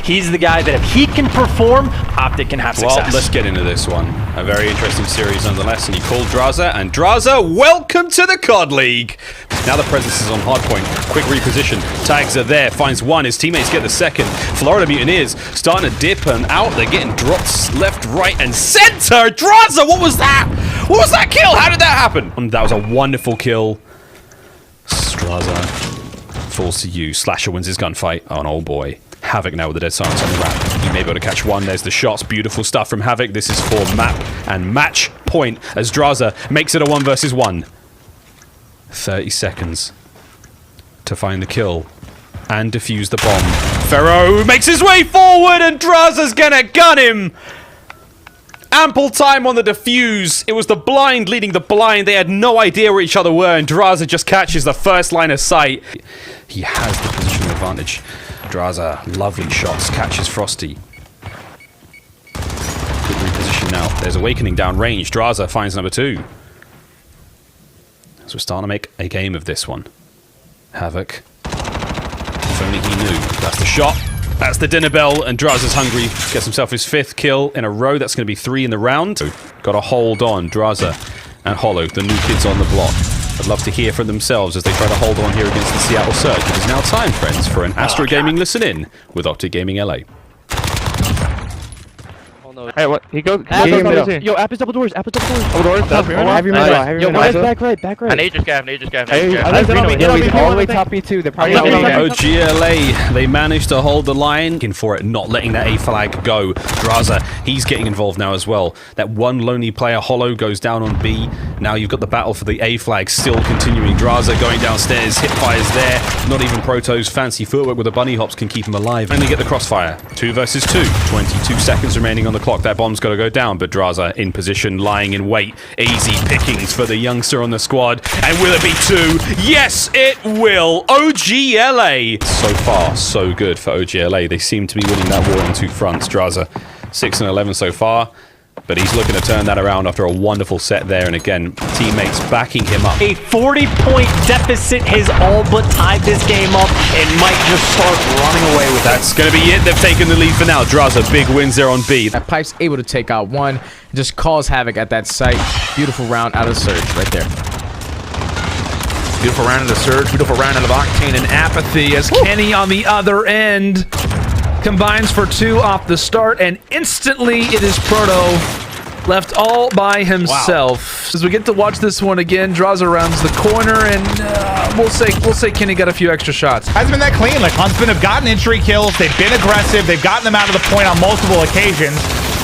He's the guy that if he can perform, OpTic can have success. Well, let's get into this one. A very interesting series nonetheless, and you called Drazah, and Drazah, welcome to the COD League! Now the presence is on hardpoint. Quick reposition. Tags are there. Finds one. His teammates get the second. Florida Mutineers starting to dip and out. They're getting dropped left, right, and center. Drazah, what was that? What was that kill? How did that happen? That was a wonderful kill. Drazah falls to you. Slasher wins his gunfight. Oh, an old boy. Havoc now with the dead silence on the ramp. He may be able to catch one. There's the shots. Beautiful stuff from Havoc. This is for map and match point as Drazah makes it a 1 versus 1. 30 seconds to find the kill and defuse the bomb. Pharaoh makes his way forward and Drazah's gonna gun him. Ample time on the defuse. It was the blind leading the blind. They had no idea where each other were, and Drazah just catches the first line of sight. He has the positional advantage. Drazah, lovely shots, catches Frosty. Good reposition now. There's Awakening down range. Drazah finds number 2. So we're starting to make a game of this one. Havoc. If only he knew. That's the shot. That's the dinner bell, and Drazah's hungry. Gets himself his 5th kill in a row. That's going to be 3 in the round. Got to hold on. Drazah and Hollow, the new kids on the block. I'd love to hear from themselves as they try to hold on here against the Seattle Surge. It is now time, friends, for an Astro Gaming Listen-In with OpTic Gaming LA. Hey, what? He goes. Yo, App is double doors. App is double doors. Double doors. Have your middle. Yo, back right. I need your scav. All the way top B2. They're probably OGLA, they managed to hold the line. Looking for it, not letting that A flag go. Drazah, he's getting involved now as well. That one lonely player, Hollow, goes down on B. Now you've got the battle for the A flag still continuing. Drazah going downstairs. Hip fires there. Not even Proto's fancy footwork with the bunny hops can keep him alive. And they get the crossfire. 2 versus 2. 22 seconds remaining on the clock. That bomb's got to go down, but Drazah in position, lying in wait. Easy pickings for the youngster on the squad. And will it be 2? Yes, it will. OGLA. So far, so good for OGLA. They seem to be winning that war on 2 fronts. Drazah 6 and 11 so far, but he's looking to turn that around after a wonderful set there. And again, teammates backing him up. A 40-point deficit has all but tied this game up and might just start running away with That's going to be it. They've taken the lead for now. Drazah, big wins there on B. That Pipe's able to take out one and just cause havoc at that site. Beautiful round out of the Surge right there. Beautiful round of the Surge. Beautiful round out of Octane and Apathy as Kenny on the other end combines for 2 off the start, and instantly it is Proto left all by himself. Wow. As we get to watch this one again, Drazah rounds the corner, and we'll say Kenny got a few extra shots. Hasn't been that clean. Like, Huntsmen have gotten entry kills. They've been aggressive. They've gotten them out of the point on multiple occasions.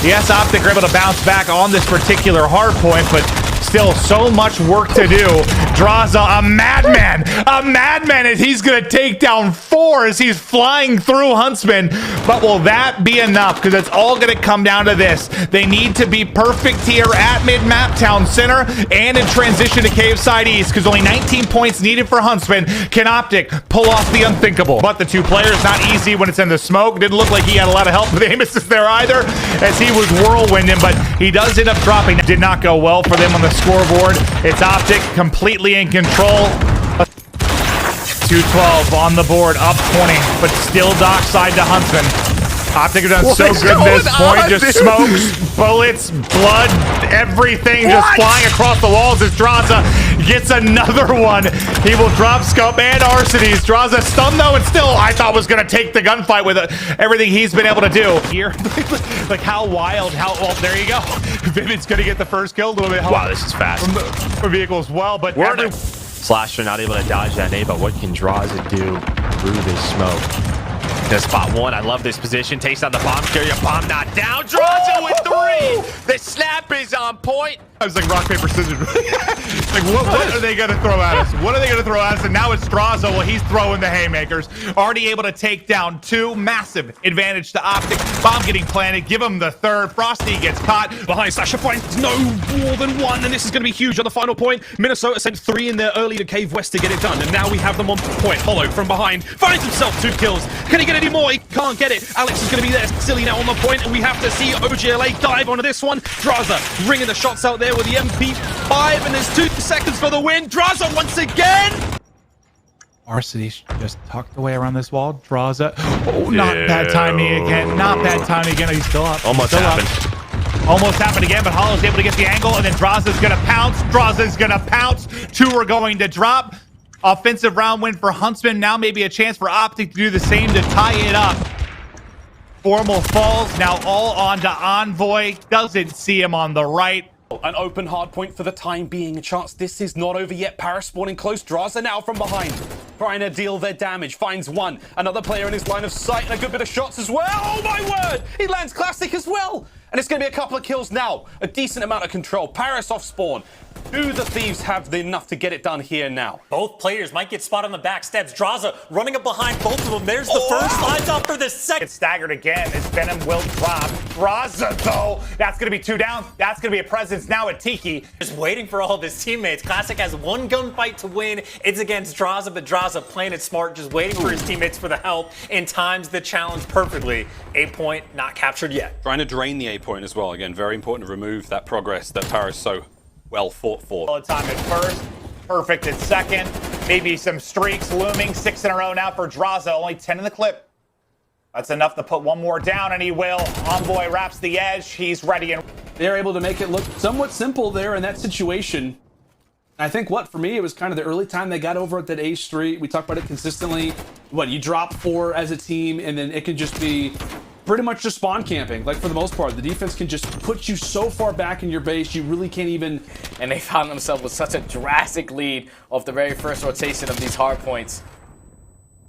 Yes, OpTic are able to bounce back on this particular hard point, but still so much work to do. Drazah, a madman as he's gonna take down 4 as he's flying through Huntsman. But will that be enough? Because it's all gonna come down to this. They need to be perfect here at mid-map town center and in transition to Cave Side East, because only 19 points needed for Huntsman. Can OpTic pull off the unthinkable? But the 2 players, not easy when it's in the smoke. Didn't look like he had a lot of help with Amos there either, as he was whirlwinding, but he does end up dropping. Did not go well for them on the scoreboard. It's OpTic completely in control. 212 on the board, up 20, but still dockside to Huntsman. OpTic have done so good at this point. Just smokes, bullets, blood, everything just flying across the walls as Drazah gets another one. He will drop scope and Arcades. Drazah stunned though, and still I thought was going to take the gunfight with everything he's been able to do here. Like how wild, well, there you go. Vivid's going to get the first kill. A little bit. Wow, this is fast. For vehicle as well, but Slasher not able to dodge that nade, but what can Drazah do through this smoke? There's spot 1. I love this position. Takes on the bomb carrier. Bomb not down. Drazah with 3. The snap is on point. I was like rock, paper, scissors. Like, what are they going to throw at us? What are they going to throw at us? And now it's Drazah. Well, he's throwing the haymakers. Already able to take down 2. Massive advantage to OpTic. Bomb getting planted. Give him the 3rd. Frosty gets caught. Behind Slasher finds no more than 1, and this is going to be huge on the final point. Minnesota sent 3 in there early to Cave West to get it done, and now we have them on point. Hollow from behind finds himself 2 kills. Can he get any more? He can't get it. Alex is going to be there. Silly now on the point, and we have to see OGLA dive onto this one. Drazah ringing the shots out there with the MP5, and there's 2 seconds for the win. Drazah once again. Varsity's just tucked away around this wall. Drazah. Oh, not bad timing again. Not bad timing again. He's still up. Almost Still happened. Up. Almost happened again, but Hollow's able to get the angle, and then Drazah's going to pounce. Drazah's going to pounce. 2 are going to drop. Offensive round win for Huntsman. Now maybe a chance for OpTic to do the same to tie it up. Formal falls. Now all on to Envoy. Doesn't see him on the right. An open hard point for the time being. A chance this is not over yet. Paris spawning close. Drazah now from behind. Trying to deal their damage. Finds one. Another player in his line of sight. And a good bit of shots as well. Oh my word! He lands classic as well. And it's going to be a couple of kills now. A decent amount of control. Paris off spawn. Do the Thieves have enough to get it done here now? Both players might get spotted on the back steps. Drazah running up behind both of them. There's the first. Lines up for the second. It's staggered again as Venom will drop. Drazah, though, that's going to be 2 down. That's going to be a presence now at Tiki. Just waiting for all of his teammates. Classic has one gunfight to win. It's against Drazah, but Drazah playing it smart, just waiting for his teammates for the help, and times the challenge perfectly. 8 point, not captured yet. Trying to drain the A point as well. Again, very important to remove that progress that Paris so well fought for. All the time at first, perfect at second. Maybe some streaks looming. 6 in a row now for Drazah. Only 10 in the clip. That's enough to put 1 more down, and he will. Envoy wraps the edge. He's ready. And they're able to make it look somewhat simple there in that situation. I think for me, it was kind of the early time they got over at that A Street. We talked about it consistently. You drop 4 as a team, and then it can just be pretty much just spawn camping. Like, for the most part, the defense can just put you so far back in your base, you really can't even... And they found themselves with such a drastic lead off the very first rotation of these hard points.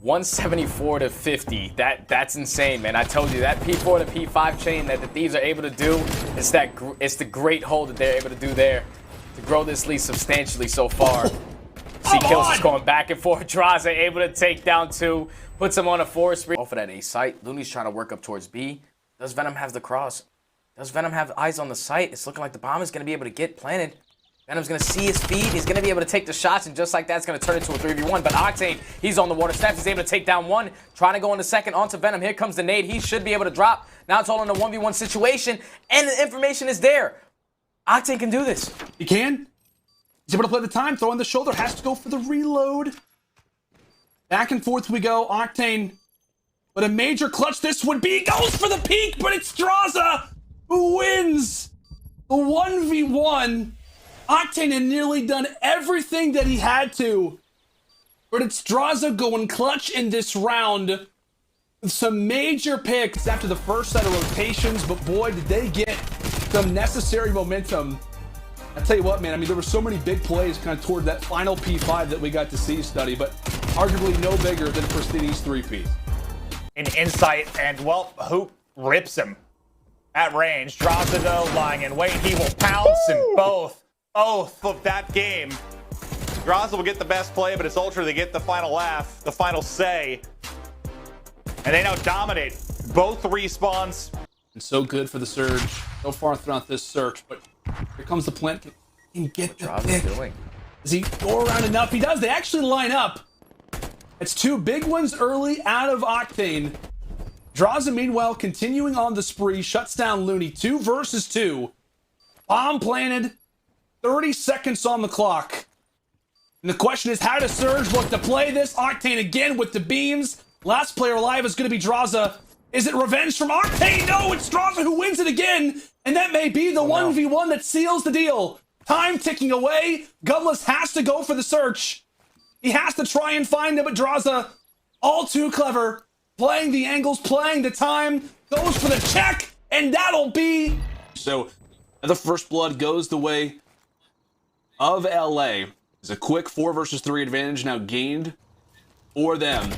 174 to 50. That's insane, man. I told you, that P4 to P5 chain that the Thieves are able to do, it's the great hold that they're able to do there to grow this lead substantially so far. See kills just going back and forth. Drazah able to take down 2. Puts him on a 4 spree. Off of that A site. Looney's trying to work up towards B. Does Venom have the cross? Does Venom have eyes on the site? It's looking like the bomb is going to be able to get planted. Venom's going to see his feed. He's going to be able to take the shots, and just like that, it's going to turn into a 3v1. But Octane, he's on the water steps. He's able to take down 1. Trying to go into second onto Venom. Here comes the nade. He should be able to drop. Now it's all in a 1v1 situation, and the information is there. Octane can do this. He can. He's able to play the time. Throwing the shoulder. Has to go for the reload. Back and forth we go. Octane. But a major clutch this would be. Goes for the peak, but it's Drazah who wins the 1v1. Octane had nearly done everything that he had to. But it's Drazah going clutch in this round with some major picks after the first set of rotations. But boy, did they get some necessary momentum. I tell you what, man, I mean, there were so many big plays kind of toward that final P5 that we got to see, Study, but arguably no bigger than Prestigi's 3Ps. in insight, and, well, Hoop rips him at range. Drazah, though, lying in wait. He will pounce, and both of that game. Drazah will get the best play, but it's Ultra that get the final laugh, the final say. And they now dominate both respawns. And so good for the Surge so far throughout this search, but here comes the plant. Can get the pick. Does he go around enough? He does. They actually line up. It's 2 big ones early out of Octane. Drazah, meanwhile, continuing on the spree, shuts down Looney. 2 versus 2. Bomb planted. 30 seconds on the clock. And the question is, how does Surge look to play this? Octane again with the beams. Last player alive is going to be Drazah. Is it revenge from Octane? No, it's Drazah who wins it again. And that may be the 1v1 that seals the deal. Time ticking away. Gumless has to go for the search. He has to try and find him, but Drazah, all too clever. Playing the angles, playing the time. Goes for the check, and that'll be... So, the first blood goes the way of LA. It's a quick 4 versus 3 advantage now gained for them.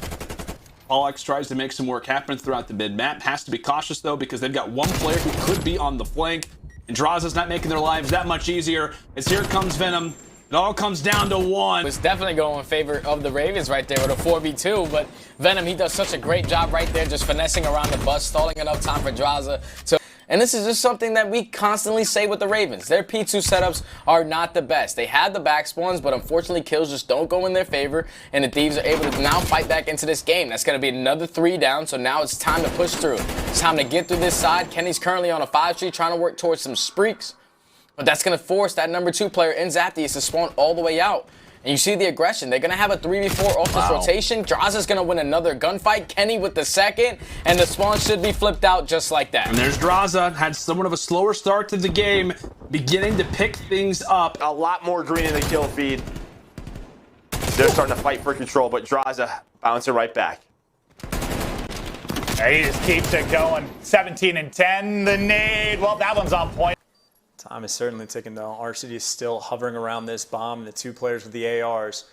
Pollux tries to make some work happen throughout the mid-map. Has to be cautious, though, because they've got one player who could be on the flank. And Drazah's not making their lives that much easier, as here comes Venom. It all comes down to 1. It's definitely going in favor of the Ravens right there with a 4v2, but Venom, he does such a great job right there, just finessing around the bus, stalling enough time for Drazah to... And this is just something that we constantly say with the Ravens. Their P2 setups are not the best. They had the back spawns, but unfortunately kills just don't go in their favor, and the Thieves are able to now fight back into this game. That's going to be another 3 down, so now it's time to push through. It's time to get through this side. Kenny's currently on a 5 street trying to work towards some streaks, but that's going to force that number 2 player in Zaptius to spawn all the way out. And you see the aggression. They're going to have a 3v4 off this rotation. Drazah's going to win another gunfight. Kenny with the second. And the spawn should be flipped out just like that. And there's Drazah. Had somewhat of a slower start to the game. Beginning to pick things up. A lot more green in the kill feed. They're starting to fight for control, but Drazah bouncing right back. He just keeps it going. 17 and 10. The nade. Well, that one's on point. Time is certainly ticking, though. RCD is still hovering around this bomb, and the two players with the ARs.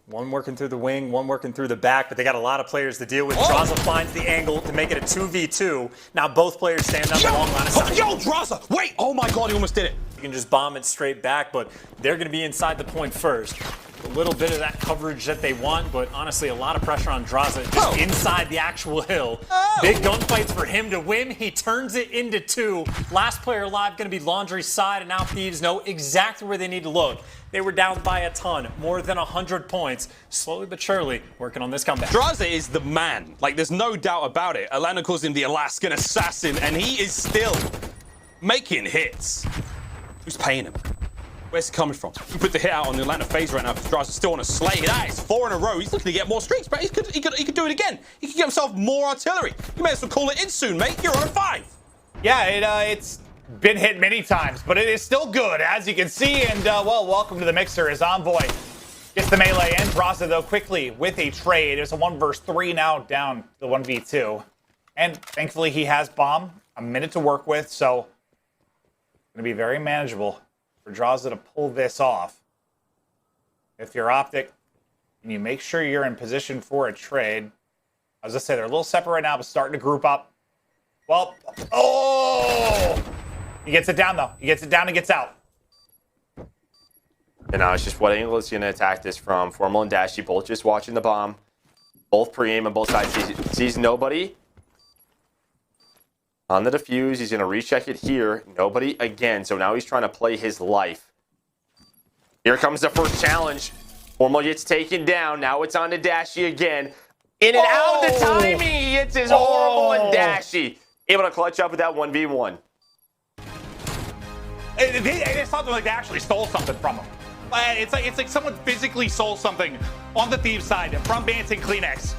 One working through the wing, one working through the back, but they got a lot of players to deal with. Drazah finds the angle to make it a 2v2. Now both players stand up along line of sight. Yo, Drazah! Wait! Oh my god, he almost did it. You can just bomb it straight back, but they're going to be inside the point first. A little bit of that coverage that they want, but honestly, a lot of pressure on Drazah just inside the actual hill. Big gunfights for him to win. He turns it into 2. Last player alive going to be Laundry's side, and now Thieves know exactly where they need to look. They were down by a ton, more than 100 points. Slowly but surely, working on this comeback. Drazah is the man. Like, there's no doubt about it. Atlanta calls him the Alaskan assassin, and he is still making hits. Who's paying him? Where's he coming from? You put the hit out on the Atlanta FaZe right now because Drazah's still on a slate. That is 4 in a row. He's looking to get more streaks, but he could do it again. He could get himself more artillery. You may as well call it in soon, mate. You're on a 5. Yeah, it's been hit many times, but it is still good, as you can see. And, well, welcome to the mixer as Envoy gets the melee in. Drazah, though, quickly with a trade. There's a 1 versus 3 now down to the 1v2. And thankfully, he has bomb, a minute to work with, so going to be very manageable for Drazah to pull this off. If you're OpTic and you make sure you're in position for a trade, as I say, they're a little separate right now, but starting to group up. Well, he gets it down, though. He gets it down and gets out. And now it's just what angle is going to attack this from. Formal and Dashy both just watching the bomb. Both pre-aim on both sides. Sees nobody. On the defuse, he's going to recheck it here. Nobody again, so now he's trying to play his life. Here comes the first challenge. Formal gets taken down. Now it's on to Dashy again. In and out the timing. He hits his horrible and Dashy. Able to clutch up with that 1v1. It's something like they actually stole something from him. It's like someone physically stole something on the Thieves side from Bance and Kleenex.